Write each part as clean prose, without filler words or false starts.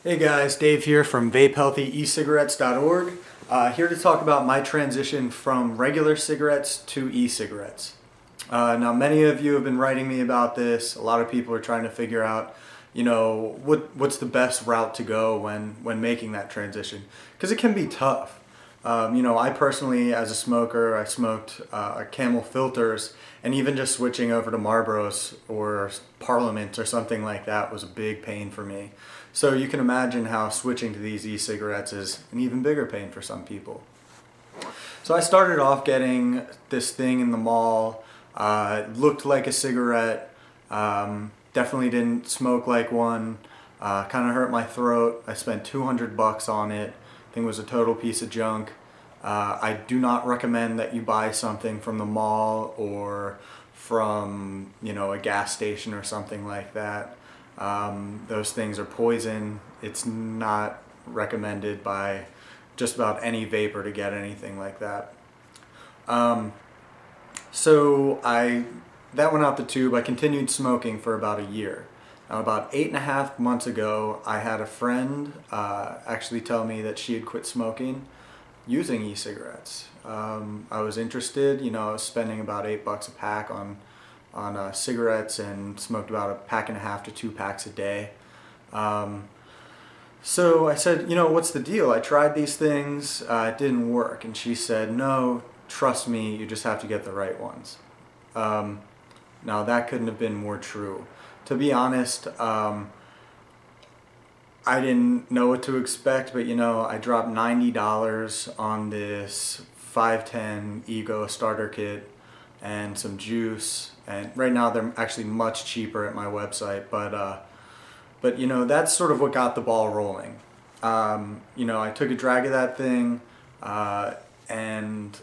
Hey guys, Dave here from VapeHealthyEcigarettes.org. Here to talk about my transition from regular cigarettes to e-cigarettes. Now many of you have been writing me about this. A lot of people are trying to figure out, what's the best route to go when making that transition, because it can be tough. I personally, as a smoker, I smoked Camel filters, and even just switching over to Marlboros or Parliament or something like that was a big pain for me. So you can imagine how switching to these e-cigarettes is an even bigger pain for some people. So I started off getting this thing in the mall. It looked like a cigarette, definitely didn't smoke like one, kind of hurt my throat. I spent $200 on it. Thing was a total piece of junk. I do not recommend that you buy something from the mall or from a gas station or something like that. Those things are poison. It's not recommended by just about any vapor to get anything like that. That went out the tube. I continued smoking for about a year. Now, about 8.5 months ago, I had a friend actually tell me that she had quit smoking using e-cigarettes. I was interested. I was spending about $8 a pack on cigarettes and smoked about 1.5 to 2 packs a day. So I said, what's the deal? I tried these things, it didn't work. And she said, no, trust me, you just have to get the right ones. Now that couldn't have been more true. To be honest, I didn't know what to expect, but I dropped $90 on this 510 Ego starter kit and some juice, and right now they're actually much cheaper at my website, but that's sort of what got the ball rolling. I took a drag of that thing, and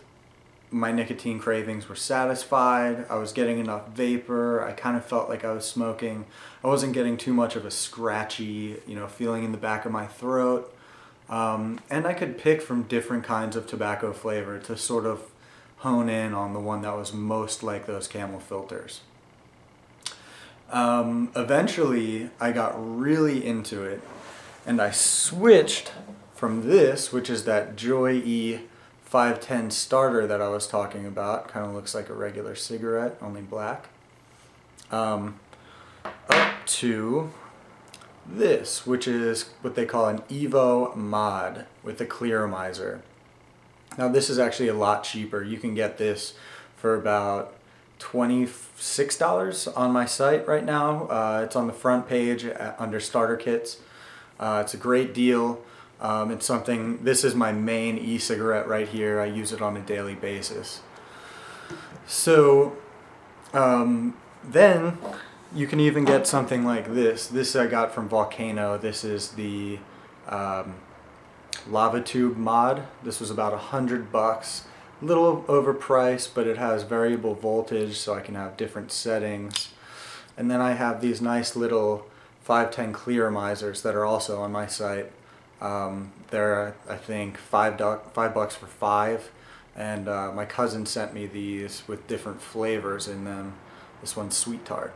my nicotine cravings were satisfied. I was getting enough vapor. I kind of felt like I was smoking. I wasn't getting too much of a scratchy, feeling in the back of my throat. And I could pick from different kinds of tobacco flavor to sort of hone in on the one that was most like those Camel filters. Eventually, I got really into it, and I switched from this, which is that Joy E 510 starter that I was talking about. Kind of looks like a regular cigarette, only black. Up to this, which is what they call an Evo Mod with a clearomizer. Now this is actually a lot cheaper. You can get this for about $26 on my site right now. It's on the front page under starter kits. It's a great deal. This is my main e-cigarette right here. I use it on a daily basis. So then you can even get something like this. This I got from Volcano. This is the Lava Tube Mod. This was about $100. A little overpriced, but it has variable voltage, so I can have different settings. And then I have these nice little 510 clearomizers that are also on my site. They're, I think, $5 for 5, and my cousin sent me these with different flavors in them. This one's Sweet Tart.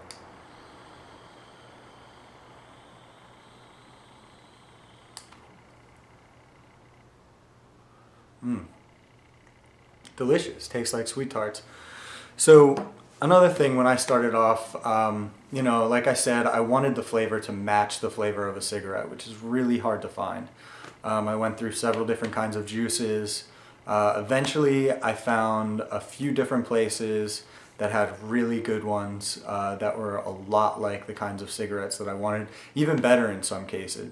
Delicious. Tastes like Sweet Tarts. So another thing, when I started off, like I said, I wanted the flavor to match the flavor of a cigarette, which is really hard to find. I went through several different kinds of juices. Eventually I found a few different places that had really good ones that were a lot like the kinds of cigarettes that I wanted, even better in some cases.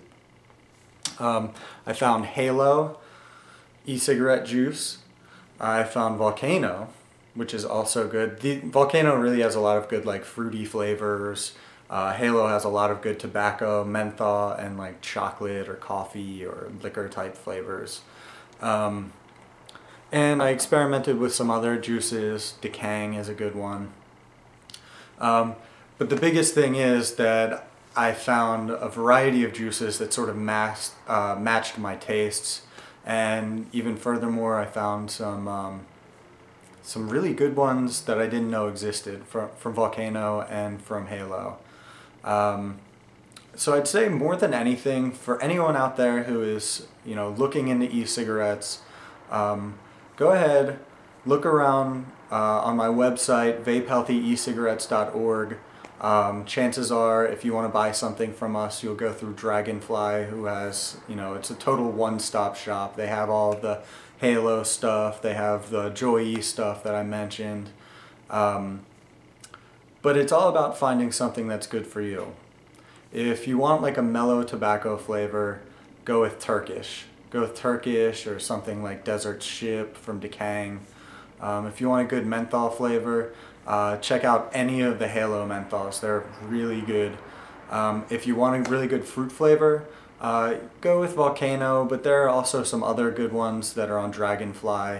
I found Halo e-cigarette juice. I found Volcano, which is also good. The Volcano really has a lot of good fruity flavors. Halo has a lot of good tobacco, menthol, and chocolate or coffee or liquor type flavors. And I experimented with some other juices. Decang is a good one. But the biggest thing is that I found a variety of juices that sort of matched my tastes. And even furthermore, I found some really good ones that I didn't know existed from Volcano and from Halo. So I'd say more than anything, for anyone out there who is, looking into e-cigarettes, go ahead, look around on my website, vapehealthyecigarettes.org. Chances are, if you want to buy something from us, you'll go through Dragonfly, who has, it's a total one-stop shop. They have all the Halo stuff, they have the Joy-E stuff that I mentioned. But it's all about finding something that's good for you. If you want like a mellow tobacco flavor, go with Turkish. Go with Turkish or something like Desert Ship from Decang. If you want a good menthol flavor, check out any of the Halo menthols. They're really good. If you want a really good fruit flavor, go with Volcano, but there are also some other good ones that are on Dragonfly.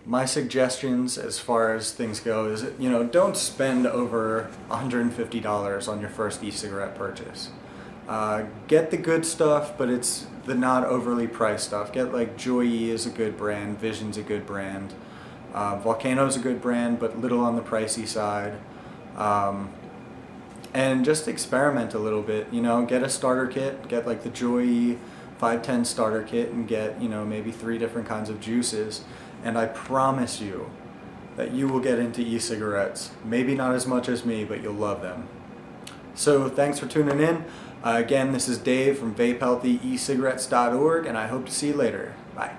My suggestions as far as things go is, don't spend over $150 on your first e-cigarette purchase. Get the good stuff, but it's the not overly priced stuff. Get like Joy-E is a good brand, Vision's a good brand, Volcano's a good brand, but little on the pricey side. And just experiment a little bit, get a starter kit, get like the Joy-E 510 starter kit and get, maybe 3 different kinds of juices. And I promise you that you will get into e-cigarettes. Maybe not as much as me, but you'll love them. So thanks for tuning in. Again, this is Dave from vapehealthyecigarettes.org, and I hope to see you later. Bye.